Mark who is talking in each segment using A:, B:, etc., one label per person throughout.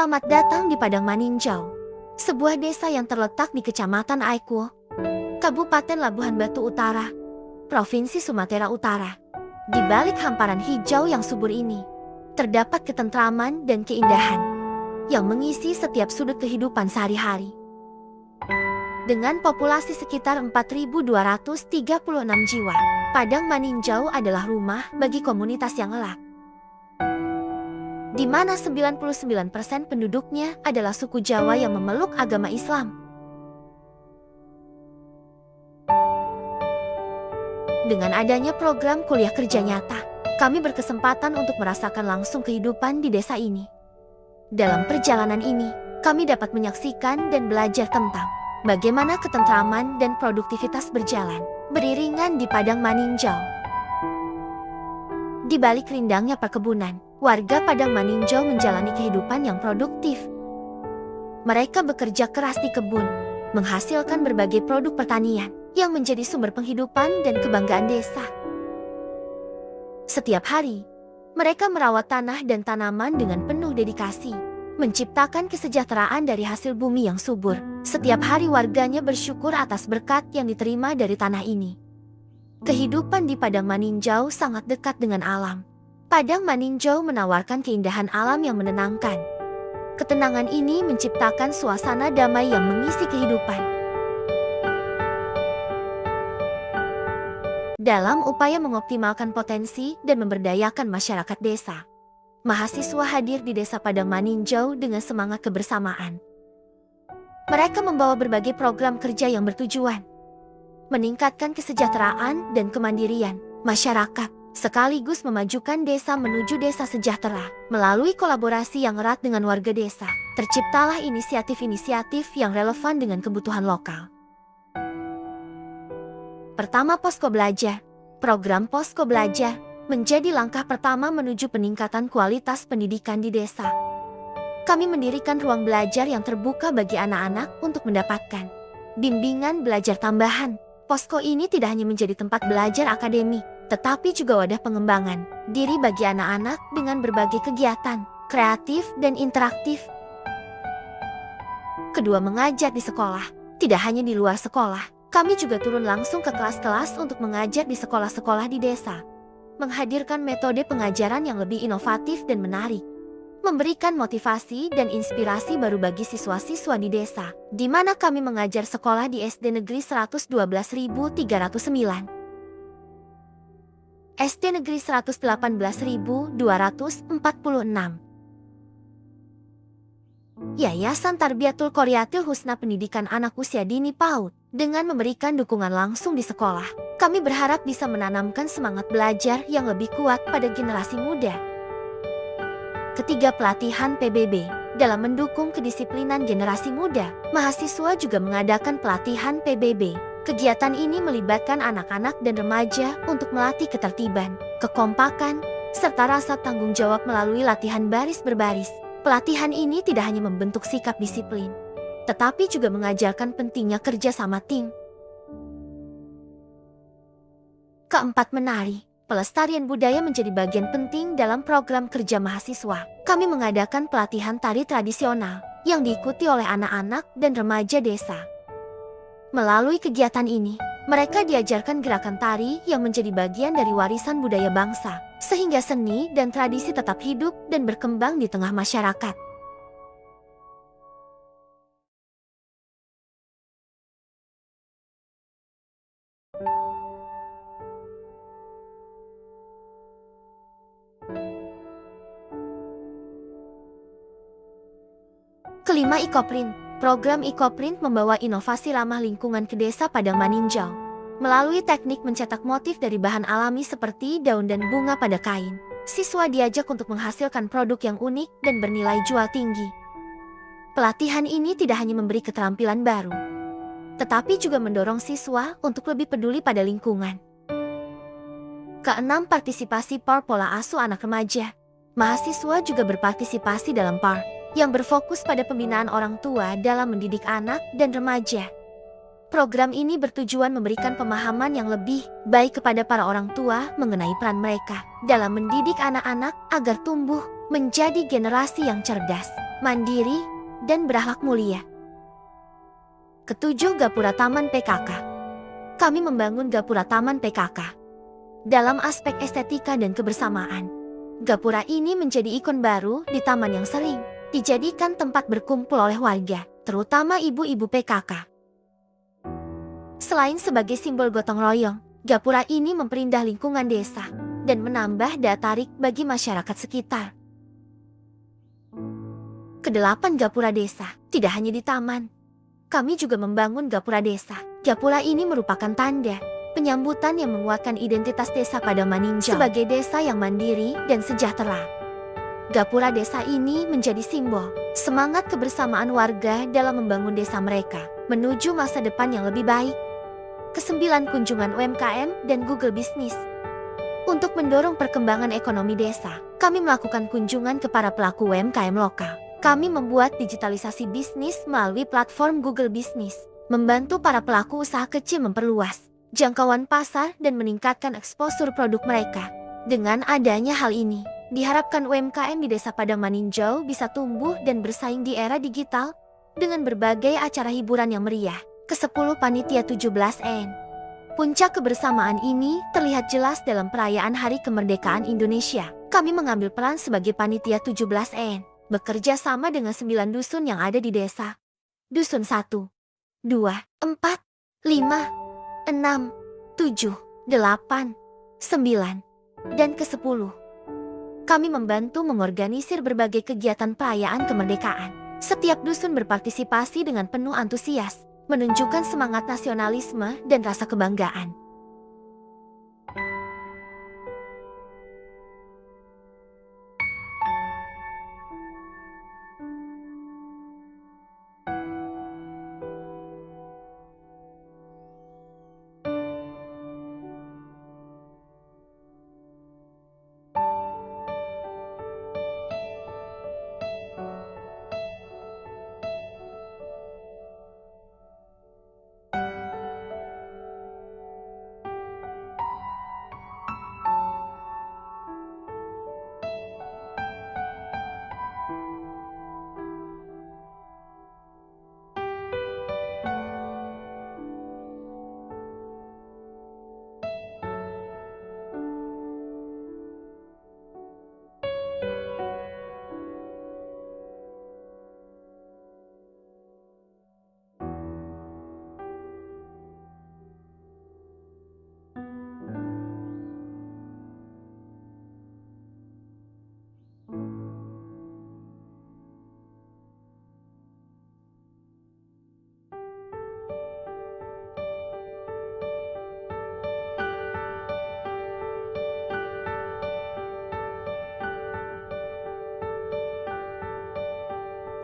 A: Selamat datang di Padang Maninjau, sebuah desa yang terletak di Kecamatan Aikuo, Kabupaten Labuhan Batu Utara, Provinsi Sumatera Utara. Di balik hamparan hijau yang subur ini, terdapat ketentraman dan keindahan yang mengisi setiap sudut kehidupan sehari-hari. Dengan populasi sekitar 4.236 jiwa, Padang Maninjau adalah rumah bagi komunitas yang elak, di mana 99% penduduknya adalah suku Jawa yang memeluk agama Islam. Dengan adanya program kuliah kerja nyata, kami berkesempatan untuk merasakan langsung kehidupan di desa ini. Dalam perjalanan ini, kami dapat menyaksikan dan belajar tentang bagaimana ketentraman dan produktivitas berjalan beriringan di Padang Maninjau. Di balik rindangnya perkebunan, warga Padang Maninjau menjalani kehidupan yang produktif. Mereka bekerja keras di kebun, menghasilkan berbagai produk pertanian yang menjadi sumber penghidupan dan kebanggaan desa. Setiap hari, mereka merawat tanah dan tanaman dengan penuh dedikasi, menciptakan kesejahteraan dari hasil bumi yang subur. Setiap hari warganya bersyukur atas berkat yang diterima dari tanah ini. Kehidupan di Padang Maninjau sangat dekat dengan alam. Padang Maninjau menawarkan keindahan alam yang menenangkan. Ketenangan ini menciptakan suasana damai yang mengisi kehidupan. Dalam upaya mengoptimalkan potensi dan memberdayakan masyarakat desa, mahasiswa hadir di desa Padang Maninjau dengan semangat kebersamaan. Mereka membawa berbagai program kerja yang bertujuan meningkatkan kesejahteraan dan kemandirian masyarakat, sekaligus memajukan desa menuju desa sejahtera. Melalui kolaborasi yang erat dengan warga desa, terciptalah inisiatif-inisiatif yang relevan dengan kebutuhan lokal. Pertama, Posko Belajar. Program Posko Belajar menjadi langkah pertama menuju peningkatan kualitas pendidikan di desa. Kami mendirikan ruang belajar yang terbuka bagi anak-anak untuk mendapatkan bimbingan belajar tambahan. Posko ini tidak hanya menjadi tempat belajar akademik, tetapi juga wadah pengembangan diri bagi anak-anak dengan berbagai kegiatan kreatif dan interaktif. Kedua, mengajar di sekolah. Tidak hanya di luar sekolah, kami juga turun langsung ke kelas-kelas untuk mengajar di sekolah-sekolah di desa, menghadirkan metode pengajaran yang lebih inovatif dan menarik, memberikan motivasi dan inspirasi baru bagi siswa-siswa di desa, di mana kami mengajar sekolah di SD Negeri 112.309, SD Negeri 118.246, Yayasan Tarbiyatul Qoriyatil Husna Pendidikan Anak Usia Dini PAUD. Dengan memberikan dukungan langsung di sekolah, kami berharap bisa menanamkan semangat belajar yang lebih kuat pada generasi muda. Ketiga, pelatihan PBB. Dalam mendukung kedisiplinan generasi muda, mahasiswa juga mengadakan pelatihan PBB. Kegiatan ini melibatkan anak-anak dan remaja untuk melatih ketertiban, kekompakan, serta rasa tanggung jawab melalui latihan baris berbaris. Pelatihan ini tidak hanya membentuk sikap disiplin, tetapi juga mengajarkan pentingnya kerja sama tim. Keempat, menari. Pelestarian budaya menjadi bagian penting dalam program kerja mahasiswa. Kami mengadakan pelatihan tari tradisional yang diikuti oleh anak-anak dan remaja desa. Melalui kegiatan ini, mereka diajarkan gerakan tari yang menjadi bagian dari warisan budaya bangsa, sehingga seni dan tradisi tetap hidup dan berkembang di tengah masyarakat. Kelima, Ecoprint. Program Ecoprint membawa inovasi ramah lingkungan ke desa Padang Maninjau. Melalui teknik mencetak motif dari bahan alami seperti daun dan bunga pada kain, siswa diajak untuk menghasilkan produk yang unik dan bernilai jual tinggi. Pelatihan ini tidak hanya memberi keterampilan baru, tetapi juga mendorong siswa untuk lebih peduli pada lingkungan. Keenam, partisipasi PAR pola asuh anak remaja. Mahasiswa juga berpartisipasi dalam PAR yang berfokus pada pembinaan orang tua dalam mendidik anak dan remaja. Program ini bertujuan memberikan pemahaman yang lebih baik kepada para orang tua mengenai peran mereka dalam mendidik anak-anak agar tumbuh menjadi generasi yang cerdas, mandiri, dan berakhlak mulia. Ketujuh, Gapura Taman PKK. Kami membangun Gapura Taman PKK. Dalam aspek estetika dan kebersamaan, Gapura ini menjadi ikon baru di taman yang sering dijadikan tempat berkumpul oleh warga, terutama ibu-ibu PKK. Selain sebagai simbol gotong royong, Gapura ini memperindah lingkungan desa dan menambah daya tarik bagi masyarakat sekitar. Kedelapan, Gapura Desa. Tidak hanya di taman, kami juga membangun Gapura Desa. Gapura ini merupakan tanda penyambutan yang menguatkan identitas desa Padang Maninjau sebagai desa yang mandiri dan sejahtera. Gapura Desa ini menjadi simbol semangat kebersamaan warga dalam membangun desa mereka menuju masa depan yang lebih baik. Kesembilan, kunjungan UMKM dan Google Bisnis. Untuk mendorong perkembangan ekonomi desa, kami melakukan kunjungan ke para pelaku UMKM lokal. Kami membuat digitalisasi bisnis melalui platform Google Bisnis, membantu para pelaku usaha kecil memperluas jangkauan pasar dan meningkatkan eksposur produk mereka. Dengan adanya hal ini, diharapkan UMKM di Desa Padang Maninjau bisa tumbuh dan bersaing di era digital dengan berbagai acara hiburan yang meriah. Ke-10, Panitia 17N. Puncak kebersamaan ini terlihat jelas dalam perayaan Hari Kemerdekaan Indonesia. Kami mengambil peran sebagai Panitia 17N, bekerja sama dengan 9 dusun yang ada di desa. Dusun 1, 2, 4, 5, 6, 7, 8, 9, dan ke-10. Kami membantu mengorganisir berbagai kegiatan perayaan kemerdekaan. Setiap dusun berpartisipasi dengan penuh antusias, menunjukkan semangat nasionalisme dan rasa kebanggaan.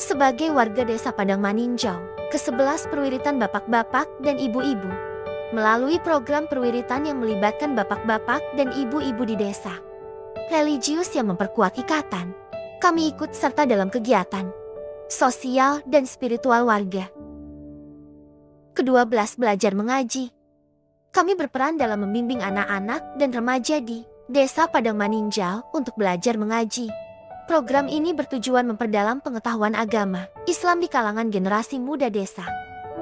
A: Sebagai warga Desa Padang Maninjau, ke-11, perwiritan bapak-bapak dan ibu-ibu. Melalui program perwiritan yang melibatkan bapak-bapak dan ibu-ibu di desa religius yang memperkuat ikatan, kami ikut serta dalam kegiatan sosial dan spiritual warga. Ke-12, belajar mengaji. Kami berperan dalam membimbing anak-anak dan remaja di Desa Padang Maninjau untuk belajar mengaji. Program ini bertujuan memperdalam pengetahuan agama Islam di kalangan generasi muda desa.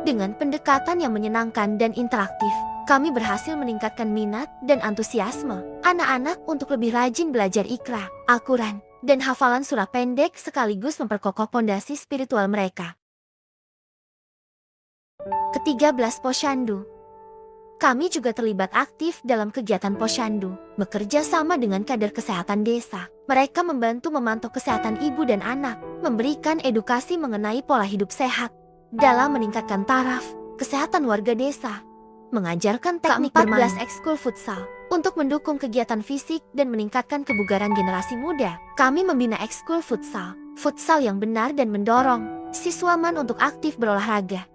A: Dengan pendekatan yang menyenangkan dan interaktif, kami berhasil meningkatkan minat dan antusiasme anak-anak untuk lebih rajin belajar Iqra, Al-Quran, dan hafalan surah pendek sekaligus memperkokoh pondasi spiritual mereka. Ke-13, Posyandu. Kami juga terlibat aktif dalam kegiatan Posyandu, bekerja sama dengan kader kesehatan desa. Mereka membantu memantau kesehatan ibu dan anak, memberikan edukasi mengenai pola hidup sehat, dalam meningkatkan taraf kesehatan warga desa, mengajarkan teknik bermain. Ekskul futsal. Untuk mendukung kegiatan fisik dan meningkatkan kebugaran generasi muda, kami membina ekskul futsal yang benar dan mendorong siswaman untuk aktif berolahraga.